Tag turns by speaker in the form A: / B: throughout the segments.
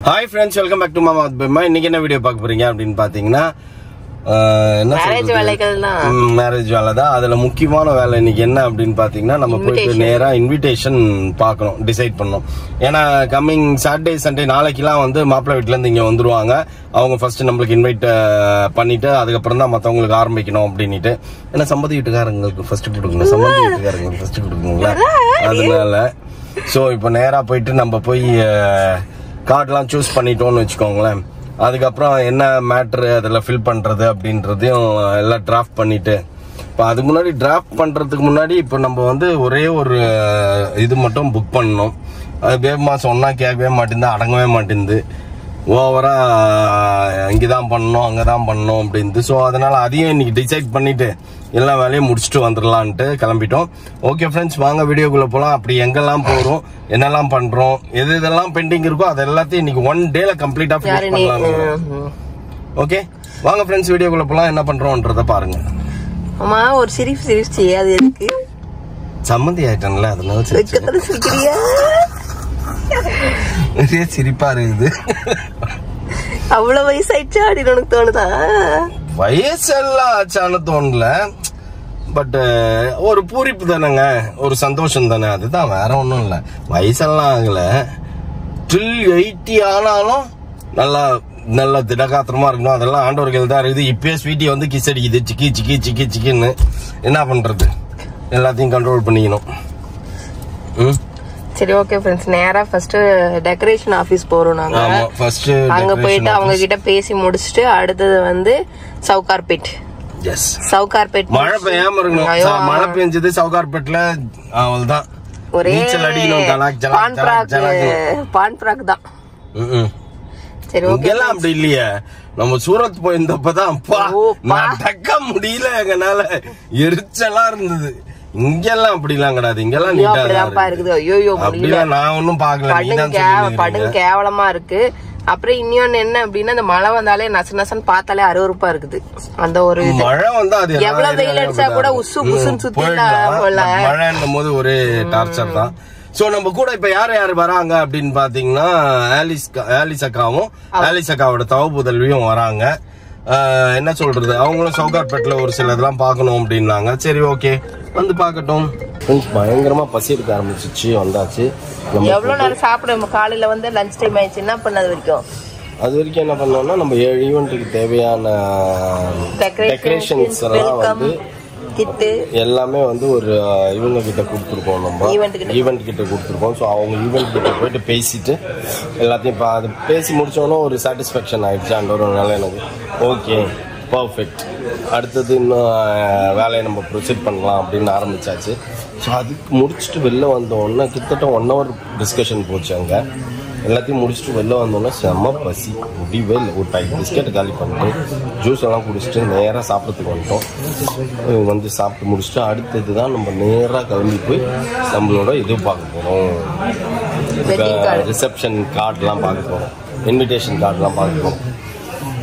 A: Hi friends, welcome back to Mama with Bima. இன்னைக்கு என்ன video பார்க்க போறீங்க அப்படினு பாத்தீங்கன்னா
B: மேரேஜ் வேலைகள் தான்.
A: மேரேஜ் வேலை தான். அதுல முக்கியமான வேலை இன்னைக்கு என்ன அப்படினு பாத்தீங்கன்னா நம்ம போயிட்டு நேரா இன்விடேஷன் பார்க்கணும், டிசைட் பண்ணனும். ஏனா கமிங் சாட்டர்டே சண்டே நாளைக்குலாம் வந்து மாப்பிள்ளை வீட்ல இருந்து இங்க வந்துருவாங்க. அவங்க ஃபர்ஸ்ட் நம்மளுக்கு இன்வைட் பண்ணிட்டு அதுக்கு அப்புறம் தான் மத்தவங்களுக்கு ஆரம்பிக்கணும் அப்படினிட்டு. ஏனா சம்பந்தி வீட்டுக்காரங்களுக்கு ஃபர்ஸ்ட் கொடுக்கணும், சம்பந்தி வீட்டுக்காரங்களுக்கு ஃபர்ஸ்ட் கொடுக்கணும்ல. அதனால சோ இப்போ நேரா போயிட்டு நம்ம போய் கார்ட்லாம் சூஸ் பண்ணிட்டோம்னு வச்சுக்கோங்களேன். அதுக்கப்புறம் என்ன மேட்ரு அதில் ஃபில் பண்ணுறது அப்படின்றதையும் எல்லாம் டிராஃப்ட் பண்ணிட்டு, இப்போ அதுக்கு முன்னாடி டிராஃப்ட் பண்ணுறதுக்கு முன்னாடி இப்போ நம்ம வந்து ஒரே ஒரு இது மட்டும் புக் பண்ணணும். அது பேபமா சொன்னால் கேட்கவே மாட்டேங்குது, அடங்கவே மாட்டேங்குது. ஓவராக இங்கே தான் பண்ணணும் அங்கே தான் பண்ணணும் அப்படின்ட்டு. ஸோ அதனால் அதையும் இன்னைக்கு டிசைட் பண்ணிவிட்டு எல்லா வேலையும் முடிச்சுட்டு வந்துடலான்ட்டு கிளம்பிட்டோம். ஓகே ஃப்ரெண்ட்ஸ், வாங்க வீடியோக்குள்ளே போகலாம். அப்படி எங்கெல்லாம் போகிறோம், என்னெல்லாம் பண்ணுறோம், எது இதெல்லாம் பெண்டிங் இருக்கோ அது எல்லாத்தையும் இன்னைக்கு ஒன் டேல கம்ப்ளீட்டாக ஃபினிஷ் பண்ணலாம். ஓகே வாங்க ஃப்ரெண்ட்ஸ், வீடியோக்குள்ளே போகலாம். என்ன பண்ணுறோன்றதை பாருங்க.
B: அம்மா ஒரு சிரிச்சு அது எதுக்கு?
A: சம்மந்தி ஆயிட்டன்ல, அதனால
B: சிரிக்கிறியா?
A: நிறைய சிரிப்பா இருக்குது.
B: அவ்வளவு வயசாயிடுச்சா அப்படின்னு உனக்கு தோணுதா?
A: வயசெல்லாம் ஆச்சான்னு தோணல, பட் ஒரு பூரிப்பு தானேங்க, ஒரு சந்தோஷம் தானே, அதுதான், வேற ஒன்றும் இல்லை. வயசெல்லாம் ஆகல, டில் 80 ஆனாலும் நல்லா நல்லா திடகாத்திரமா இருக்கணும். அதெல்லாம் ஆண்டவர்கள் தான் இருக்குது. இப்பயே ஸ்வீட்டி வந்து கிஸ் அடிக்குது, சிக்கி சிக்கி சிக்கி சிக்கின்னு. என்ன பண்றது, எல்லாத்தையும் கண்ட்ரோல் பண்ணிக்கணும்.
B: சரி ஓகே ஃப்ரெண்ட்ஸ், நேரா ஃபர்ஸ்ட் டெக்கரேஷன் ஆபீஸ் போறோம் நாங்க.
A: ஆமா, ஃபர்ஸ்ட்
B: அங்க போயிட்டு அவங்க கிட்ட பேசி முடிச்சிட்டு அடுத்தது வந்து சவுகார்பேட்.
A: எஸ்,
B: சவுகார்பேட்.
A: மழை பெய்யாம இருக்கணும். மழை பெஞ்சது சவுகார்பேட்ல, அவ்வளவுதான்.
B: ஒரே பான் பிராக் தான். சரி ஓகே.
A: எல்லாம் அப்படி இல்லையே, நம்ம சூரத் போயிருந்தப்பதான் நடக்க முடியல, எங்கனால எரிச்சலா இருந்தது. இங்கெல்லாம் அப்படிலாம் கிடையாது, இங்கெல்லாம் நீட்டா
B: இருக்குது. ஐயோ
A: அப்படிலாம் நான் ஒன்னும் பாக்கல,
B: படுங்க கேவலமா இருக்கு. அப்புறம் இன்னொன்னு என்ன அப்படின்னா, அந்த மழை வந்தாலே நசன்னு பார்த்தாலே அருவருப்பா இருக்குது. அந்த ஒரு
A: மழை வந்தா அது
B: எவ்வளவு வெயில் அடிச்சா கூட உசு புசுன்னு சுத்தி
A: மழைன்னும் போது ஒரே டார்ச்சர் தான். சோ நம்ம கூட இப்ப யாரு வராங்க அப்படின்னு பாத்தீங்கன்னா, ஆலிஸ் அக்காவும் ஆலிஸ் அக்காவோட தவப்புதல்வியும் வராங்க. என்ன சொல்றது, அவங்களும் சவுகார்பேட்ல ஒரு சில இதெல்லாம் பாக்கணும் அப்படின்னாங்க. சரி ஓகே, வந்து பாக்கட்டும். பயங்கரமா பசி எடுக்க ஆரம்பிச்சிச்சு, வந்தாச்சு.
B: எவ்வளவு நேரம் சாப்பிட, காலையில வந்து லஞ்ச் டைம் ஆயிடுச்சு. என்ன பண்ணது வரைக்கும்,
A: அது வரைக்கும் என்ன பண்ணோம்னா, நம்ம 7 ஈவெண்ட்டுக்கு தேவையான டெக்கரேஷன்ஸ் எல்லாம் வந்து எல்லாமே வந்து ஒரு இவங்க கிட்ட கொடுத்துருக்கோம். நம்ம ஈவெண்ட் கிட்ட கொடுத்துருக்கோம். ஸோ அவங்க ஈவெண்ட் கிட்ட போயிட்டு பேசிட்டு எல்லாத்தையும் அது பேசி முடிச்சோன்னா ஒரு சாட்டிஸ்ஃபேக்ஷன் ஆயிடுச்சு. அந்த ஒரு நாள் எனக்கு ஓகே பர்ஃபெக்ட், அடுத்தது இன்னும் வேலையை நம்ம ப்ரொசீட் பண்ணலாம் அப்படின்னு ஆரம்பிச்சாச்சு. ஸோ அதுக்கு முடிச்சுட்டு வெளில வந்தோன்னா கிட்டத்தட்ட 1 hour டிஸ்கஷன் போச்சு. அங்கே எல்லாத்தையும் முடிச்சுட்டு வெளில வந்தோன்னா செம்ம பசி, முடியவே இல்லை. ஒரு 5 பிஸ்கெட் காலி பண்ணிட்டு ஜூஸ் எல்லாம் குடிச்சிட்டு நேராக சாப்பிட்றதுக்கு வந்துட்டோம். வந்து சாப்பிட்டு முடிச்சுட்டு அடுத்தது தான் நம்ம நேராக கிளம்பி போய் நம்மளோட இது பார்க்க போகிறோம். ரிசப்ஷன் கார்டெலாம் பார்க்க போகிறோம், இன்விடேஷன் கார்டெலாம் பார்க்க போகிறோம்.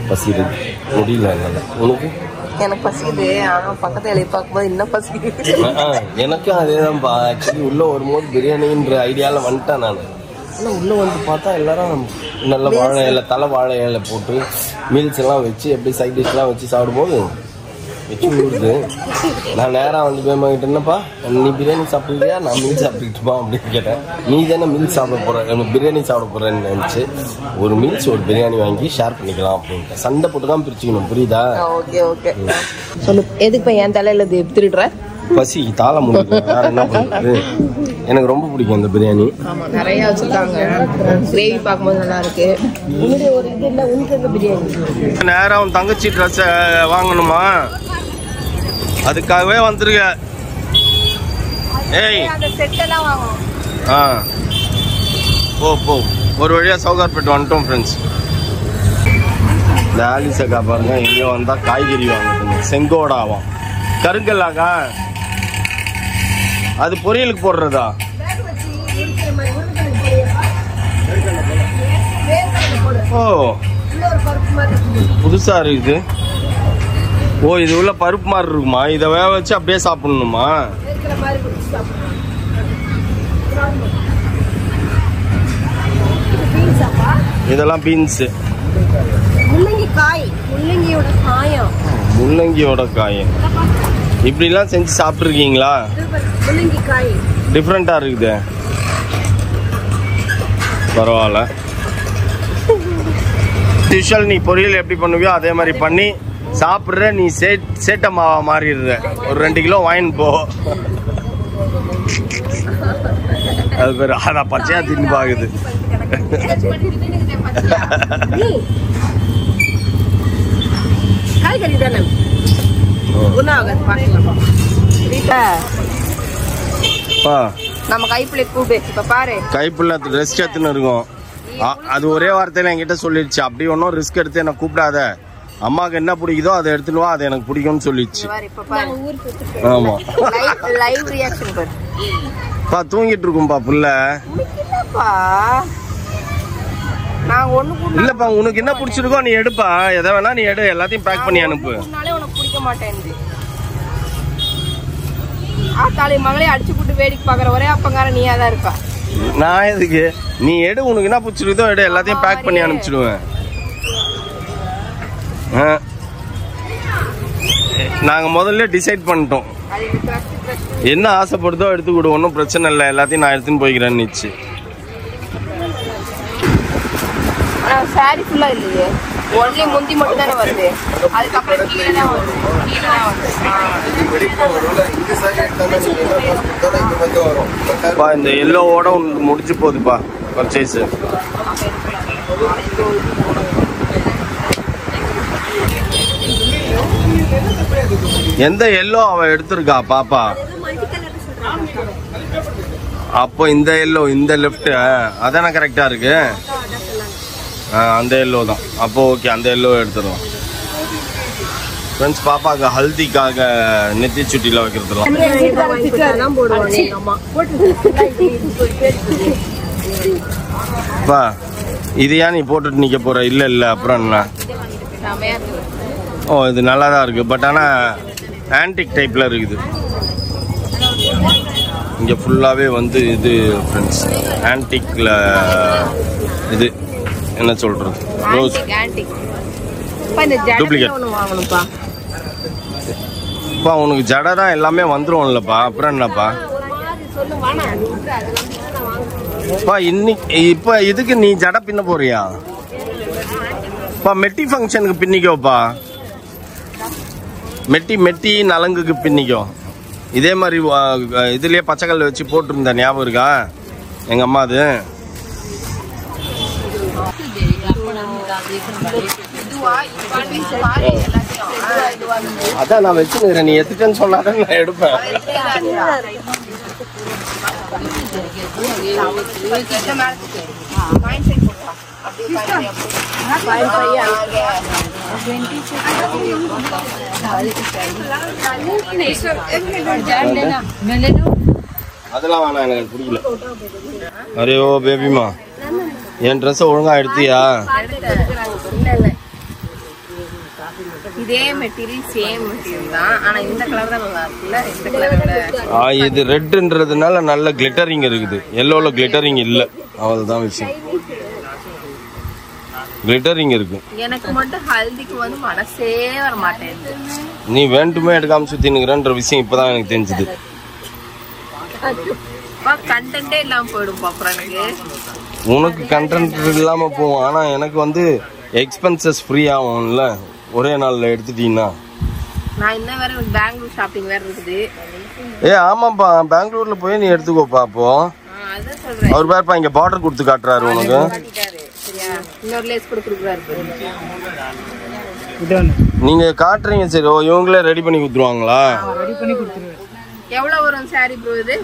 A: பசி முடியல என்னால. உனக்கு?
B: எனக்கு பசிக்குது, ஆனா பக்கத்து வேலையை பார்க்கும்போது இன்னும் பசிக்குது.
A: எனக்கும் அதே தான்ப்பா. ஆக்சுவலி உள்ள வரும்போது பிரியாணின்ற ஐடியாவில் வந்துட்டேன் நான். ஆனால் உள்ளே வந்து பார்த்தா எல்லாரும் நல்ல வாழை இலை, தலை வாழை இலை போட்டு மீல்ஸ் எல்லாம் வச்சு எப்படி சைட் டிஷ்லாம் வச்சு சாப்பிடும்போது வச்சு விடுது. நான் நேராக வந்து பேமாக்கிட்டு, என்னப்பா நீ பிரியாணி சாப்பிடுறியா, நான் மீல் சாப்பிட்டுட்டுப்பா அப்படின்னு கேட்டேன். நீ தானே மீல் சாப்பிட போகிறேன், பிரியாணி சாப்பிட போகிறேன்னு நினச்சி ஒரு மீல்ஸ் ஒரு பிரியாணி வாங்கி ஷேர் பண்ணிக்கலாம் அப்படின்ட்டு. சண்டை போட்டு தான் பிரிச்சுக்கணும், புரியுதா?
B: ஓகே ஓகே சொல்லு. எதுக்கு என் தலையில் திருடுற?
A: பசி தாள முடியல, வேற என்ன பண்றது. எனக்கு ரொம்ப பிடிக்கும் இந்த பிரியாணி.
B: ஆமா, நிறைய வச்சிருக்காங்க. கிரேவி பார்க்கும்போது நல்லா இருக்கு. ஒரு இது இல்ல, உனக்கு பிரியாணி
A: நேரா உன் தங்கச்சி ட்ரெஸ் வாங்கணுமா, அதுக்காகவே வந்துருக்க. ஏய்
B: அந்த செட் எல்லாம் வாங்கணும்.
A: போ ஒரு வழியா சவுகார்பேட் வந்துட்டோம் ஃப்ரெண்ட்ஸ். இந்த ஆலிஸ் அக்கா பாருங்க, எங்க வந்தா காய்கறி வாங்குதுங்க. செங்கோடாவாம், கருங்கல்லாக்கா, அது பொரியலுக்கு போடுறதா? ஓ புதுசா இருக்குது. ஓ இது உள்ள பருப்பு மாதிரி இருக்குமா, இதை வேக வச்சு அப்படியே சாப்பிடணுமா? இதெல்லாம் பீன்ஸ்.
B: முள்ளங்கி காய், முள்ளங்கியோட காயம்.
A: முள்ளங்கியோட காயம் இப்படிலாம் செஞ்சு சாப்பிட்ருக்கீங்களா?
B: முள்ளங்கி காய்
A: டிஃப்ரெண்டா இருக்குது. பரவாயில்ல. யூஷுவல் நீ பொரியல் எப்படி பண்ணுவியோ அதே மாதிரி பண்ணி சாப்பிட்ற. நீ சேட்ட மாவா மாறிடுற. ஒரு 2 கிலோ வாங்கின்னு போ. அது பேர் அதான் பச்சையா தின்னு பாக்குது.
B: காய்கறி தானே நம்ம கைப்பிள்ளை கூடு. இப்ப பாரு
A: கைப்பிள்ளை ரிஸ்க் எடுத்துன்னு இருக்கும். அது ஒரே வார்த்தையில என்கிட்ட சொல்லிடுச்சு. அப்படி ஒன்றும் ரிஸ்க் எடுத்து என்ன கூப்பிடாத, அம்மாவுக்கு என்ன பிடிக்குதோ அதை எடுத்துனுவா, அது எனக்கு பிடிக்கும்னு சொல்லிடுச்சு. ஆமா
B: லைவ் ரியாக்ஷன் பாரு.
A: பா தூங்கிட்டு இருக்கும்பா புள்ள. இல்லப்பா உனக்கு என்ன பிடிச்சிருக்கோ நீ எடுப்பா. எதை வேணா நீ எடு. எல்லாத்தையும் பேக் பண்ணி அனுப்பு.
B: உனக்கு பிடிக்க மாட்டேன். ஆத்தாளி மகளே அடிச்சு போட்டு வேடிக்கை பாக்குற ஒரே அப்பங்கார நீயா தான் இருப்பா.
A: நான் எதுக்கு? நீ எடு. உனக்கு என்ன பிடிச்சிருக்கோ எடு. எல்லாத்தையும் பேக் பண்ணி அனுப்பிச்சிடுவேன். நாங்க முதல்ல டிசைட் பண்ணிட்டோம். என்ன ஆசைப்படுதோ எடுத்து கொடு, ஒன்றும் பிரச்சனை இல்லை, எல்லாத்தையும் நான் எடுத்துன்னு போய்க்கிறேன்னு.
B: சாரி ஃபுல்லா இல்லையே, ஒன்லி முந்தி மட்டும் தானே வருது. அதுக்கப்புறம் கீழே தான் வருது.
A: இந்த எல்லோவோட முடிச்சு போகுதுப்பா பர்ச்சேஸ். எந்த எல்லோ அவ எடுத்திருக்கா பாப்பா? அப்போ இந்த எல்லோ, இந்த லெஃப்ட் அதானே கரெக்டா இருக்கு. அந்த எல்லோ தான். அப்போ ஓகே, அந்த எல்லோ எடுத்துருவோம். ஃப்ரெண்ட்ஸ், பாப்பாக்கு ஹல்திக்காக நெத்தி சுட்டில வைக்கிறதுலாம். பா இது ஏன் நீ போட்டுட்டு நிக்க போற? இல்ல இல்ல அப்புறம் என்ன? ஓ இது நல்லா தான் இருக்கு. பட் ஆனா ஆன்டிக் டைப்ல இருக்குது. இங்க ஃபுல்லாவே வந்து இது ஃப்ரெண்ட்ஸ் ஆன்டிக்ல. இது என்ன சொல்றது? Rose duplicate. பா உனக்கு ஜடை தான் எல்லாமே வந்துரும்லப்பா, அப்புறம் என்னப்பா? பா இன்னைக்கு இப்ப இதுக்கு நீ ஜடை பின்ன போறியா? பா மெட்டி ஃபங்க்ஷனுக்கு பின்னிக்கோப்பா. மெட்டி நலங்குக்கு பின்னிக்கோ. இதே மாதிரி இதுலயே பச்சைக்கல் வச்சு போட்டுருந்த ஞாபகம் இருக்கா எங்க அம்மா? அது அதான் நான் வச்சுக்கிறேன். நீ எடுத்துட்டேன்னு சொன்னாதான் நான் எடுப்பேன். அதெல்லாம் வேணாம், எனக்கு பிடிக்கல. அரே ஓ பேபிமா, என் ட்ரெஸ் ஒழுங்கா எடுத்தியா?
B: இதே மெட்டீரியல் சேம் மெட்டீரியல் தான், ஆனா இந்த கலர் தான் நல்லா இருக்குல்ல. இந்த கலர்
A: இது ரெட்ன்றதுனால நல்ல கிளிட்டரிங் இருக்குது. எல்லோல கிளிட்டரிங் இல்ல, அவ்வளவுதான் விஷயம். கிளிட்டரிங் இருக்கு. எனக்கு
B: மட்டும் ஹல்திக்கு வந்து மனசே வர மாட்டேங்குது.
A: நீ வேண்டுமே எடுக்காம சுத்தி நிக்கிறன்ற விஷயம் இப்பதான் எனக்கு தெரிஞ்சது.
B: கண்டென்ட்டே இல்லாம போயிடும் பாப்பா. எனக்கு
A: உனக்கு கண்டென்ட் இல்லாம போகும், ஆனா எனக்கு வந்து எக்ஸ்பென்சஸ் ஃப்ரீ ஆகும்ல ஒரே நாள்ல எடுத்துட்டீங்கன்னா.
B: நான் இன்ன வேற பெங்களூர் ஷாப்பிங் வேற இருக்குது.
A: ஆமாப்பா, பெங்களூர்ல போய் நீ எடுத்துக்கோப்பா. அப்போ அவர் பேர்ப்பா இங்க பார்டர் கொடுத்து காட்டுறாரு உனக்கு. நீங்க காட்டுறீங்க சரி, இவங்களே ரெடி பண்ணி கொடுத்துருவாங்களா?
B: எவ்வளவு வரும் சாரி ப்ரோ? இது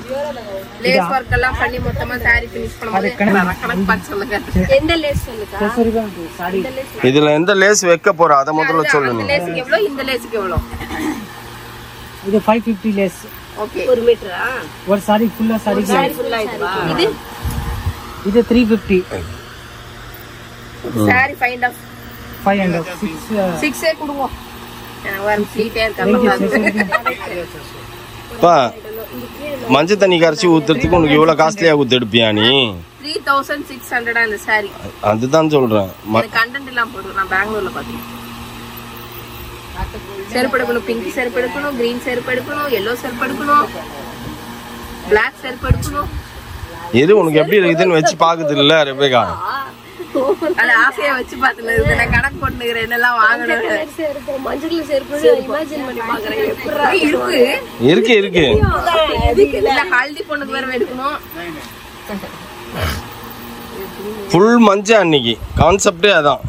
B: லேஸ் வர்க் எல்லாம் பண்ணி மொத்தமா சாரி ஃபினிஷ் பண்ணும்போது கணக்கு பார்த்து சொல்லுங்க. எந்த லேஸ் சொல்லுங்க?
A: இதுல எந்த லேஸ் வைக்க போற அத முதல்ல சொல்லுங்க.
B: இந்த லேஸ்க்கு எவ்வளவு, இந்த லேஸ்க்கு எவ்வளவு?
C: இது 550 லேஸ்.
B: ஓகே, 1 மீட்டரா?
C: ஒரு சாரி ஃபுல்லா
B: இதுவா?
C: இது 350.
B: சாரி ஃபைண்ட் ஆஃப்
C: 500 6
B: கொடுங்க. எனக்கு வர ஃப்ரீ டேர் கம்மி.
A: பா மஞ்சள் தண்ணி கரைச்சி ஊத்துறதுக்கு உனக்கு இவ்வளவு காஸ்ட்லியா ஊத்து எடுப்பியா நீ?
B: 3600 அந்த saree.
A: அதுதான் சொல்றேன்.
B: கண்டென்ட் எல்லாம் போடு. நான் பெங்களூர்ல பாத்தேன். செருப்பு எடுக்கணும், பிங்க் செருப்பு எடுக்கணும், கிரீன் செருப்பு எடுக்கணும், yellow செருப்பு எடுக்கணும், black செருப்பு எடுக்கணும்.
A: எது உனக்கு எப்படி இருக்குதுன்னு வச்சு பாக்குது இல்ல ரெபேக்கா?
B: அது ஆசையா வச்சு பாத்துல இருக்கு. நான் கணக்கு போட்டுக்கிறேன் என்னெல்லாம் வாங்கணும்.
D: மஞ்சள் செருப்பு இமேஜின் பண்ணி பாக்குறேன்.
A: இருக்கு இருக்கு.
B: இல்ல ஹல்தி பொண்ணுக்கு வேற எடுக்கணும்.
A: ஃபுல் மஞ்சள் அன்னைக்கு கான்செப்டே அதான்.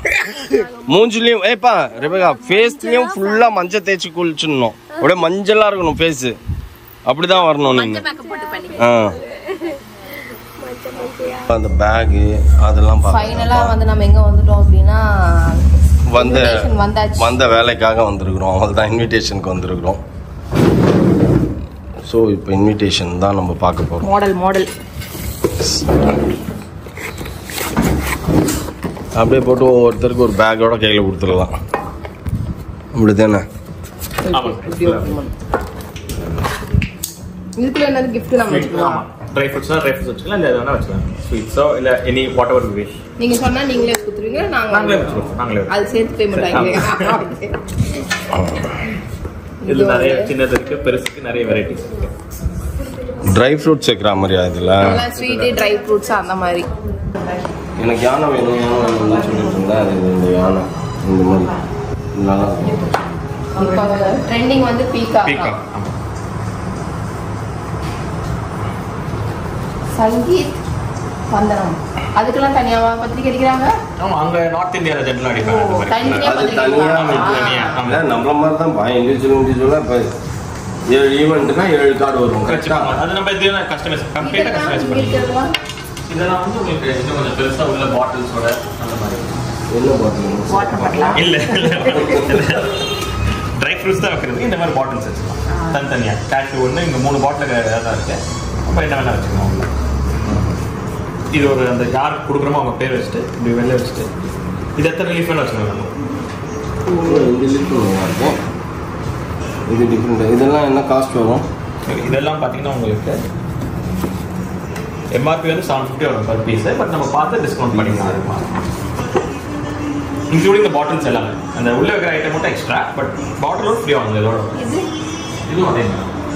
A: மூஞ்சிலையும் ஏப்பா ரெபேக்கா ஃபேஸ்லயும் ஃபுல்லா மஞ்சள் தேய்ச்சி குளிச்சிடணும். அப்படியே மஞ்சளா இருக்கணும் ஃபேஸ். அப்படிதான் வரணும் நீங்க. அந்த பேக் அதெல்லாம்
B: ஃபைனலா வந்து நம்ம எங்க வந்துட்டோம் அப்படினா
A: வந்த வேலைக்காக வந்திருக்கிறோம். அவ்வளவுதான் இன்விடேஷனுக்கு வந்திருக்கிறோம். ஸோ இப்போ இன்விடேஷன் தான் நம்ம பார்க்க போறோம்.
B: மாடல்
A: அப்படியே போட்டு ஒவ்வொருத்தருக்கு ஒரு பேக்கோட கையில் கொடுத்துடலாம். அப்படிதானே?
B: இதுக்குள்ள என்ன gift நம்ம வச்சுக்கலாம்?
E: ட்ரை ஃப்ரூட்ஸ்னா ட்ரை ஃப்ரூட்ஸ் வச்சுக்கலாம், இல்ல எதுனா வச்சுக்கலாம். ஸ்வீட்ஸோ இல்ல any what ever you wish.
B: நீங்க சொன்னா நீங்களே கொடுத்துருவீங்க, நாங்களே
E: வச்சுருவோம். நாங்களே
B: அது சேர்த்து பேமெண்ட் ஆகிடுங்க.
E: இது நிறைய சின்னது இருக்கு, பெருசுக்கு நிறைய வெரைட்டிஸ் இருக்கு.
A: ட்ரை ஃப்ரூட்ஸ் சேர்க்குற மாதிரியா இதில்?
B: ஸ்வீட்டு ட்ரை ஃப்ரூட்ஸ் அந்த மாதிரி.
A: எனக்கு யானை வேணும்னு சொல்லிட்டு இருந்தேன். அது இந்த யானை இந்த மாதிரி நல்லா
B: ட்ரெண்டிங் வந்து பீகாக். சங்கீத் வந்தனம் அதுக்கெல்லாம் தனியாவா பத்திரிக்கை அடிக்கிறாங்க?
E: ஆமா, அங்க நார்த் இந்தியால ஜெனரலா அடிப்பாங்க.
A: தனியா நம்மள மாதிரி தான் இண்டிவிஜுவலா இப்போ 7 ஈவெண்ட்னா 7 கார்டு வரும்.
E: அது நம்ம இது கஸ்டமைஸ் கம்ப்ளீட்டா கஸ்டமைஸ் பண்ணிக்கலாம். இதெல்லாம் வந்து உங்களுக்கு இன்னும் கொஞ்சம் பெருசா உள்ள பாட்டில்ஸோட அந்த மாதிரி.
A: என்ன பாட்டில்?
B: வாட்டர் பாட்டிலா?
E: இல்ல ட்ரை ஃப்ரூட்ஸ் தான் வைக்கிறதுக்கு இந்த மாதிரி பாட்டில்ஸ் வச்சுக்கலாம். தனித்தனியா கேஷ்யூ ஒன்று இங்கே 3 பாட்டில் தான் இருக்கு. அப்போ என்ன வேணா வச்சுக்கலாம். இது ஒரு அந்த யாருக்கு கொடுக்குறோமோ அவங்க பேர் வச்சுட்டு இப்படி வெளில வச்சுட்டு இது எத்தனை ரிலீஃப் வேணும் வச்சுக்கலாம்.
A: இது டிஃப்ரெண்ட். இதெல்லாம் என்ன காஸ்ட் வரும்?
E: இதெல்லாம் பார்த்தீங்கன்னா உங்களுக்கு எம்ஆர்பி வந்து 750 வரும் பர் பீஸ். பட் நம்ம பார்த்து டிஸ்கவுண்ட் பண்ணிக்கலாம். இன்க்ளூடிங் இந்த பாட்டில்ஸ் எல்லாமே அந்த உள்ள வைக்கிற ஐட்டம் மட்டும் எக்ஸ்ட்ரா. பட் பாட்டிலோட ஃப்ரீ ஆகும். இதோட இதுவும் அதே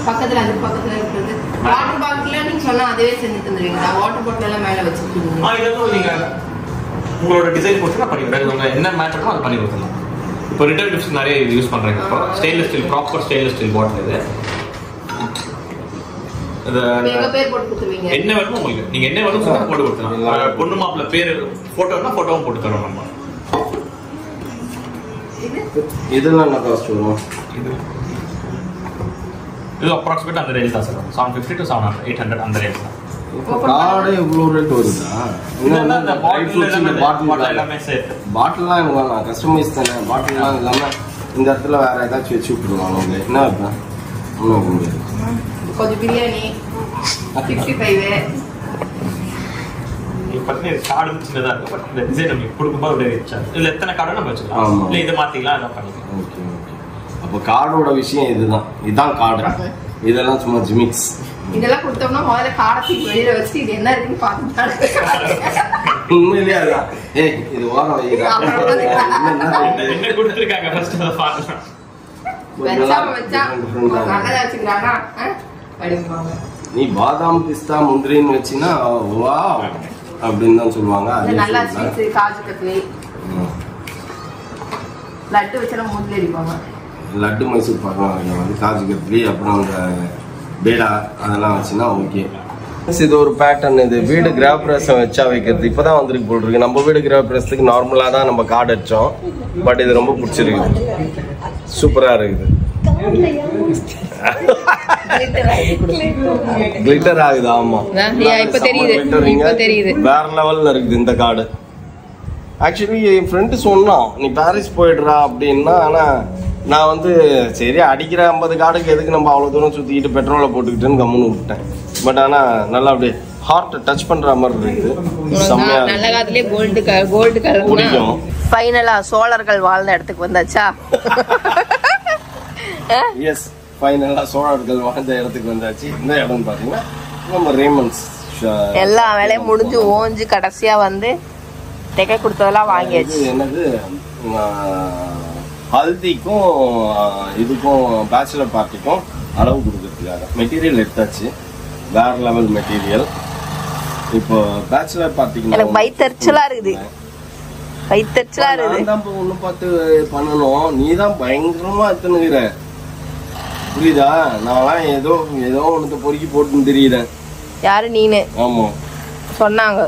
B: பக்கத்துல அது பக்கத்துல இருக்குது. வாட்டர் பாட்டில் நீங்க சொன்னா அதுவே செஞ்சு தந்துருவீங்களா? வாட்டர் பாட்டில் எல்லாம் மேல வச்சிருக்கீங்க.
E: இதெல்லாம் நீங்க உங்களோட டிசைன் போட்டு நான் பண்ணி கொடுக்குறேன். உங்க என்ன மேட்ச் ஆகும் அதை பண்ணி கொடுத்துடலாம். இப்போ ரிட்டர்ன் கிஃப்ட்ஸ் நிறைய இது யூஸ் பண்றாங்க. இப்போ stainless steel proper stainless steel பாட்டில் இது.
B: எங்க பேர் போட்டு கொடுத்துருவீங்க.
E: என்ன வேணுமோ உங்களுக்கு நீங்க என்ன வேணுமோ போட்டு கொடுத்துடலாம். பொண்ணு மாப்பிள்ள பேர் போட்டோன்னா போட்டோவும் போட்டு தரோம் நம்ம.
A: இதெல்லாம் என்ன காஸ்ட் வரும்?
E: இது அப்ராக்சிமேட் அந்த ரேஞ்ச் தான் சார். 750 to 700 800 அந்த ரேஞ்ச் தான்.
A: கார்டே இவ்வளோ ரேட் வருதா?
E: இந்த பாட்டில் எல்லாமே சேர்த்து
A: பாட்டில்லாம் எனக்கு வேணாம். கஸ்டமைஸ் தானே. பாட்டில்லாம் இல்லாமல் இந்த இடத்துல வேற ஏதாச்சும் வச்சு விட்டுருவாங்க. அவங்க என்ன வைப்பேன் ஒன்றும் வைக்க முடியாது.
B: கொஞ்சம் பிரியாணி 55
E: பத்தி கார்டு சின்னதாக இருக்கும். பட் இந்த டிசைன் நமக்கு கொடுக்கும்போது அப்படியே வச்சா இதில் எத்தனை கார்டும் நம்ம வச்சுக்கலாம். இல்லை இதை மாற்றிக்கலாம் எல்லாம் பண்ணிக்கலாம்.
A: Okay okay. அப்போ கார்டோட விஷயம் இதுதான் கார்டு. இதெல்லாம் சும்மா ஜிமிக்ஸ்.
B: இதெல்லாம் கொடுத்தோம்னா முதல்ல காடத்துக்கு வெளியில வச்சு இது என்ன இருக்குன்னு பார்த்துட்டாங்க.
A: உண்மையிலேயே அதுதான். இது ஓரம்
E: என்ன கொடுத்துருக்காங்க ஃபர்ஸ்ட் அதை பார்க்கலாம்.
B: நல்லதா வச்சுக்கிறாங்க அப்படிம்பாங்க.
A: நீ பாதாம் பிஸ்தா முந்திரின்னு வச்சினா வா அப்படின்னு தான் சொல்லுவாங்க.
B: நல்லா ஸ்வீட்ஸ் காஜு கத்லி லட்டு வச்சா மூஞ்சில அடிப்பாங்க.
A: லட்டு மைசூர் பாக்கம் வந்து காஜு கத்லி அப்புறம் அந்த பேடா அதெல்லாம் வச்சுன்னா ஓகே. இது ஒரு பேட்டர்ன். இது வீடு கிரகப்பிரவேசம் வச்சா வைக்கிறது இப்பதான் வந்திருக்கு போல் இருக்கு. நம்ம வீடு கிரகப்பிரவேசத்துக்கு நார்மலா தான் நம்ம கார்டு அடிச்சோம். பட் இது ரொம்ப பிடிச்சிருக்குது. சூப்பரா இருக்குது. கிளிட்டர் ஆகுது. ஆமா
B: இப்ப தெரியுது.
A: வேற லெவல்ல இருக்குது இந்த கார்டு. ஆக்சுவலி என் ஃப்ரெண்டு சொன்னான் நீ பாரிஸ் போயிடுறா அப்படின்னா. ஆனா நான் வந்து சரி அடிக்கிற 50 கார்டுக்கு எதுக்கு நம்ம அவ்வளவு தூரம் சுத்திக்கிட்டு பெட்ரோலை போட்டுக்கிட்டுன்னு கம்முன்னு விட்டேன். பட் ஆனா நல்லா அப்படியே ஹார்ட் டச் பண்ற மாதிரி இருக்குது. செம்மையா
B: நல்ல காலத்திலே கோல்டு கலர்
A: பிடிக்கும்.
B: ஃபைனலா சோழர்கள் வாழ்ந்த இடத்துக்கு வந்தாச்சா?
A: எஸ் ஃபைனலா சோழர்கள் வாழ்ந்த இடத்துக்கு வந்தாச்சு. இந்த இடம் பாத்தீங்கன்னா நம்ம ரேமண்ட்ஸ்
B: எல்லா வேலையும் முடிஞ்சு ஓஞ்சு கடைசியா வந்து தைக்க கொடுத்ததெல்லாம் வாங்கியாச்சு.
A: என்னது ஹல்திக்கும் இதுக்கும் பேச்சுலர் பார்ட்டிக்கும் அளவு கொடுக்கறதுக்காக மெட்டீரியல் எடுத்தாச்சு. வேற லெவல் மெட்டீரியல். இப்போ பேச்சுலர் பார்ட்டிக்கு
B: எனக்கு வயித்தறிச்சலா இருக்குது. வயித்தறிச்சலா இருக்குது.
A: நான் ஒண்ணு பார்த்து பண்ணணும். நீ தான் பயங்கரமா எத்தனுகிற புரியுதா? நான் ஏதோ ஒண்ணு பொறுக்கி போட்டுன்னு தெரியுறேன்.
B: யாரு நீனு?
A: ஆமா
B: சொன்னாங்க.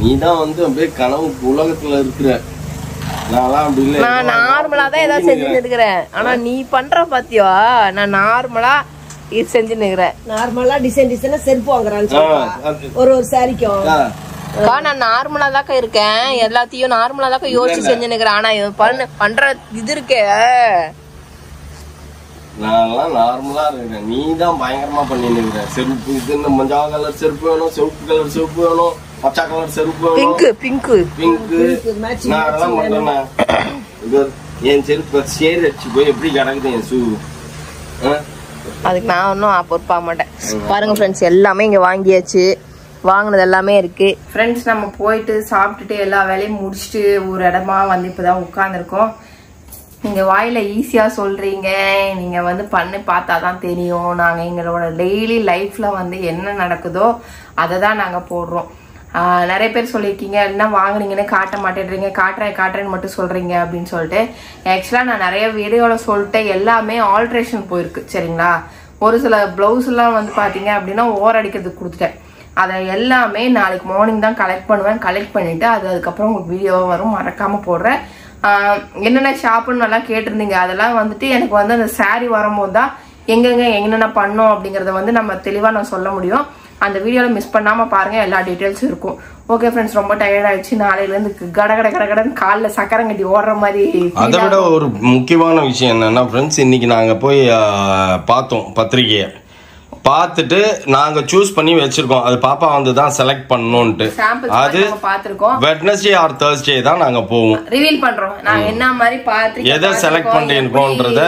A: நீதான் வந்து அப்படியே கனவு உலகத்துல இருக்கிற.
B: நான் நார்மலா தான் ஏதாவது செஞ்சுன்னு இருக்கிறேன். ஆனா நீ பண்ற பாத்தியா? நான் நார்மலா இது செஞ்சுன்னு இருக்கிறேன்.
D: நார்மலா டிசைனா செருப்பு வாங்குறான்னு ஒரு சாரிக்கும்
B: நான் நார்மலா தாக்கா இருக்கேன். எல்லாத்தையும் நார்மலா தாக்கா யோசிச்சு செஞ்சுன்னு இருக்கிறேன். ஆனா பண்ற இது இருக்கே
A: நான் நார்மலா இருக்கேன். நீ தான் பயங்கரமா பண்ணிட்டு இருக்கிற. செருப்பு இது மஞ்சள் கலர் செருப்பு வேணும், சிவப்பு கலர் செருப்பு வேணும், பச்சை கலர் செருப்பு வேணும், பிங்க் நான் அதெல்லாம் பண்றேன். என் செருப்பு சேர் அடிச்சு போய் எப்படி கிடக்குது என் ஷூ.
B: அதுக்கு நான் ஒன்னும் பொறுப்பாக மாட்டேன். பாருங்க ஃப்ரெண்ட்ஸ், எல்லாமே இங்க வாங்கியாச்சு. வாங்கினது எல்லாமே இருக்கு. ஃப்ரெண்ட்ஸ், நம்ம போயிட்டு சாப்பிட்டுட்டு எல்லா வேலையும் முடிச்சுட்டு ஒரு இடமா வந்து இப்பதான் உட்கார்ந்துருக்கோம். நீங்க வாயில ஈஸியா சொல்றீங்க, நீங்க வந்து பண்ணி பார்த்தாதான் தெரியும். நாங்க எங்களோட டெய்லி லைஃப்ல வந்து என்ன நடக்குதோ அதை தான் நாங்க போடுறோம். நிறைய பேர் சொல்லியிருக்கீங்க, என்ன வாங்குனீங்கன்னு காட்ட மாட்டேன்றீங்க, காட்டுறேன்னு மட்டும் சொல்றீங்க அப்படின்னு சொல்லிட்டு. ஆக்சுவலா நான் நிறைய வீடியோல சொல்லிட்டு எல்லாமே ஆல்ட்ரேஷன் போயிருக்கு. சரிங்களா? ஒரு சில பிளவுஸ் எல்லாம் வந்து பாத்தீங்க அப்படின்னா ஓர் அடிக்கிறதுக்கு கொடுத்துட்டேன். அதை எல்லாமே நாளைக்கு மார்னிங் தான் கலெக்ட் பண்ணுவேன். கலெக்ட் பண்ணிட்டு அதுக்கப்புறம் உங்களுக்கு வீடியோவா வரும், மறக்காம போடுறேன். என்னென்ன ஷாப்புன்னு நல்லா கேட்டிருந்தீங்க. அதெல்லாம் வந்துட்டு எனக்கு வந்து அந்த சாரீ வரும்போது தான் எங்கெங்க என்னென்ன பண்ணோம் அப்படிங்கறத வந்து நம்ம தெளிவா நான் சொல்ல முடியும். அந்த வீடியோல மிஸ் பண்ணாம பாருங்க, எல்லா டீட்டெயில்ஸும் இருக்கும். ஓகே ஃப்ரெண்ட்ஸ், ரொம்ப டயர்ட் ஆயிடுச்சு. நாளையில இருந்து கடகடன்னு காலில் சக்கரம் கட்டி ஓடுற மாதிரி.
A: அதை விட ஒரு முக்கியமான விஷயம் என்னன்னா ஃப்ரெண்ட்ஸ், இன்னைக்கு நாங்க போய் பார்த்தோம் பத்திரிகையை. பார்த்துட்டு நாங்க சூஸ் பண்ணி வச்சிருக்கோம். அது பாப்பா வந்து தான் செலக்ட் பண்ணணும்ட்டு. அது வெட்னஸ்டே ஆர் தர்ஸ்டே தான் நாங்க போவோம்,
B: ரிவீல் பண்றோம். நாங்க என்ன மாதிரி பத்திரிக்கை
A: எதை செலக்ட் பண்ணிருக்கோம்ன்றத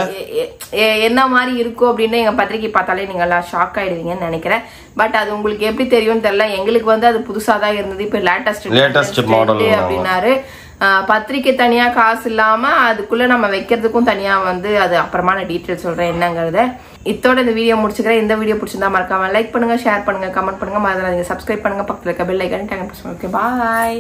B: என்ன மாதிரி இருக்கும் அப்படின்னு எங்க பத்திரிக்கை பார்த்தாலே நீங்க எல்லாம் ஷாக் ஆயிடுவீங்கன்னு நினைக்கிறேன். பட் அது உங்களுக்கு எப்படி தெரியும்னு தெரியல. எங்களுக்கு வந்து அது புதுசா தான் இருந்தது. இப்ப லேட்டஸ்ட் மாடல் அப்படின்னாரு. பத்திரிக்கை தனியா காசு இல்லாம அதுக்குள்ள நம்ம வைக்கிறதுக்கும் தனியா வந்து அது அப்புறமா நான் டீட்டெயில் சொல்றேன் என்னங்கறத. இதோட இந்த வீடியோ முடிச்சுக்கிறேன். இந்த வீடியோ பிடிச்சிருந்தா மறக்காம லைக் பண்ணுங்க, ஷேர் பண்ணுங்க, கமெண்ட் பண்ணுங்க, மறந்துடாதீங்க சப்ஸ்கிரைப் பண்ணுங்க, பக்கத்துல இருக்க பெல் ஐகானை டேக் பண்ணுங்க. ஓகே, பாய்.